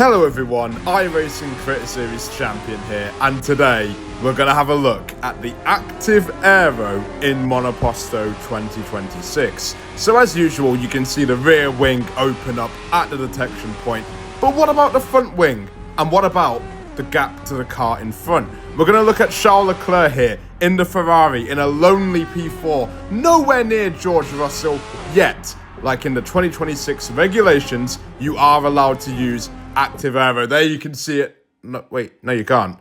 Hello everyone, iRacing Crit Series Champion here, and today we're going to have a look at the active Aero in Monoposto 2026. So as usual, you can see the rear wing open up at the detection point, but what about the front wing? And what about the gap to the car in front? We're going to look at Charles Leclerc here in the Ferrari in a lonely P4, nowhere near George Russell yet. Like in the 2026 regulations, you are allowed to use active aero. There you can see it. No, wait, no you can't.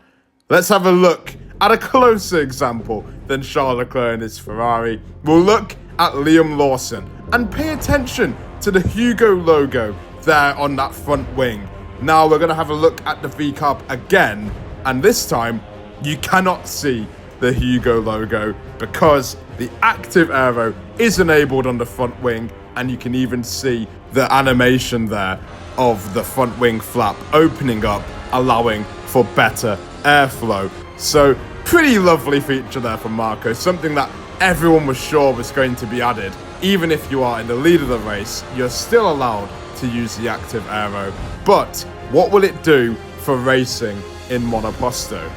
Let's have a look at a closer example than Charles Leclerc in his Ferrari. We'll look at Liam Lawson and pay attention to the Hugo logo there on that front wing. Now we're going to have a look at the V-Carb again, and this time you cannot see the Hugo logo because the active aero is enabled on the front wing, and you can even see the animation there of the front wing flap opening up, allowing for better airflow. So pretty lovely feature there from Marco, something that everyone was sure was going to be added. Even if you are in the lead of the race, you're still allowed to use the active aero. But what will it do for racing in Monoposto?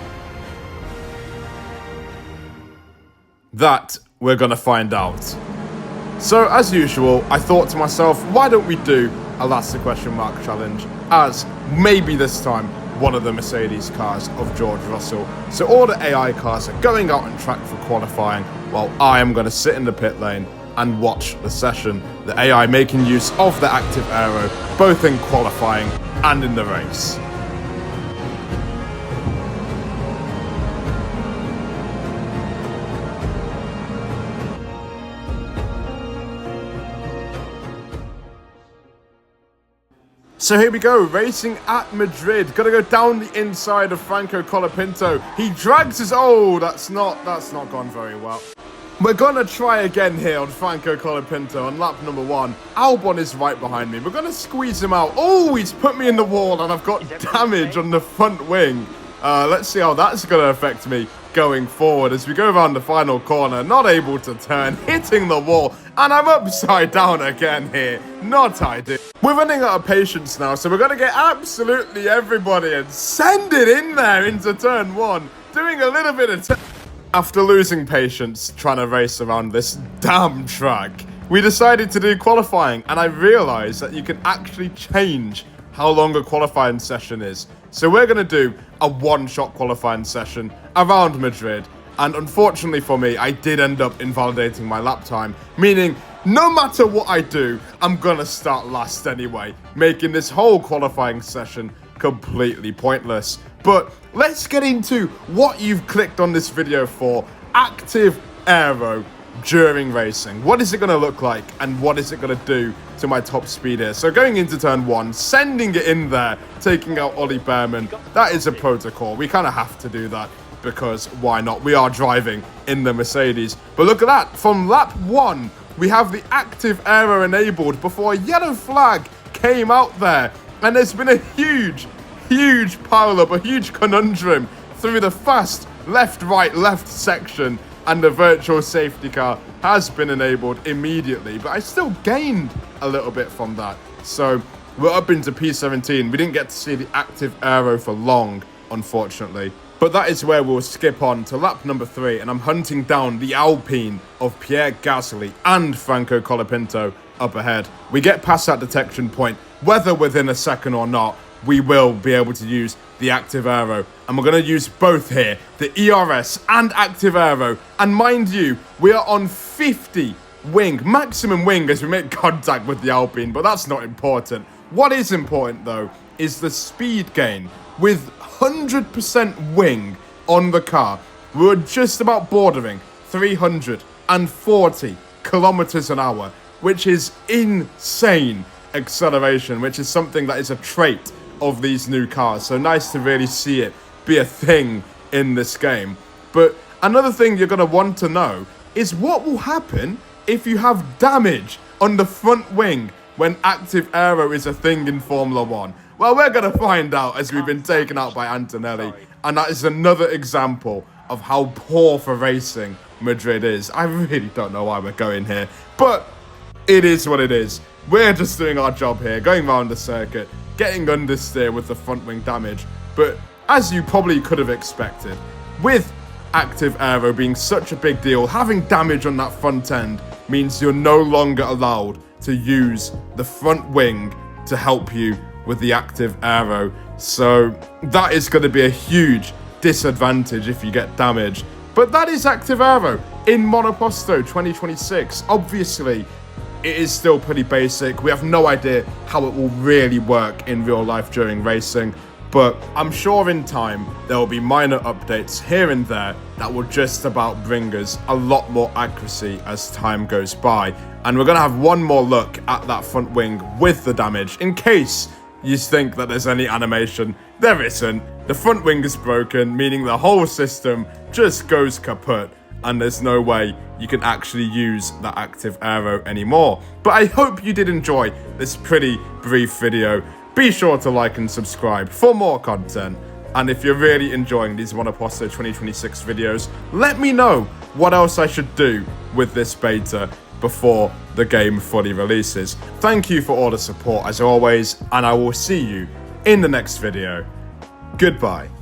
That we're going to find out. So as usual, I thought to myself, why don't we do a last question mark challenge, as maybe this time one of the Mercedes cars of George Russell. So all the AI cars are going out on track for qualifying, while I am going to sit in the pit lane and watch the session. The AI making use of the active aero, both in qualifying and in the race. So here we go, racing at Madrid. Gotta go down the inside of Franco Colapinto. He drags his... Oh, that's not gone very well. We're gonna try again here on Franco Colapinto on lap number 1. Albon is right behind me. We're gonna squeeze him out. Oh, he's put me in the wall and I've got damage on the front wing. Let's see how that's gonna affect me going forward as we go around the final corner. Not able to turn, hitting the wall, and I'm upside down again here. Not ideal. We're running out of patience now, so we're going to get absolutely everybody and send it in there into turn 1. Doing a little bit of... After losing patience trying to race around this damn track, we decided to do qualifying, and I realized that you can actually change how long a qualifying session is. So we're going to do a one-shot qualifying session around Madrid. And unfortunately for me, I did end up invalidating my lap time, meaning no matter what I do, I'm gonna start last anyway, making this whole qualifying session completely pointless. But let's get into what you've clicked on this video for: active aero during racing. What is it gonna look like, and what is it gonna do to my top speed here? So going into turn 1, sending it in there, taking out Ollie Behrman, that is a protocol. We kind of have to do that, because why not? We are driving in the Mercedes. But look at that, from lap 1, we have the active aero enabled before a yellow flag came out there. And there's been a huge pile-up, a huge conundrum through the fast left, right, left section, and the virtual safety car has been enabled immediately. But I still gained a little bit from that. So we're up into P17. We didn't get to see the active aero for long, unfortunately. But that is where we'll skip on to lap number 3, and I'm hunting down the Alpine of Pierre Gasly and Franco Colapinto up ahead. We get past that detection point, whether within a second or not, we will be able to use the active aero, and we're going to use both here, the ERS and active aero. And mind you, we are on 50 wing, maximum wing, as we make contact with the Alpine, but that's not important. What is important though is the speed gain. With 100% wing on the car, we're just about bordering 340 kilometers an hour, which is insane acceleration, which is something that is a trait of these new cars. So nice to really see it be a thing in this game. But another thing you're going to want to know is what will happen if you have damage on the front wing when active aero is a thing in Formula 1. Well, we're going to find out as we've been taken out by Antonelli. And that is another example of how poor for racing Madrid is. I really don't know why we're going here, but it is what it is. We're just doing our job here, going around the circuit, getting understeer with the front wing damage. But as you probably could have expected, with active aero being such a big deal, having damage on that front end means you're no longer allowed to use the front wing to help you with the active aero. So that is going to be a huge disadvantage if you get damage. But that is active aero in Monoposto 2026. Obviously, it is still pretty basic. We have no idea how it will really work in real life during racing. But I'm sure in time, there will be minor updates here and there that will just about bring us a lot more accuracy as time goes by. And we're going to have one more look at that front wing with the damage, in case you think that there's any animation. There isn't. The front wing is broken, meaning the whole system just goes kaput, and there's no way you can actually use that active aero anymore. But I hope you did enjoy this pretty brief video. Be sure to like and subscribe for more content. And if you're really enjoying these Monoposto 2026 videos, let me know what else I should do with this beta before the game fully releases. Thank you for all the support as always, and I will see you in the next video. Goodbye.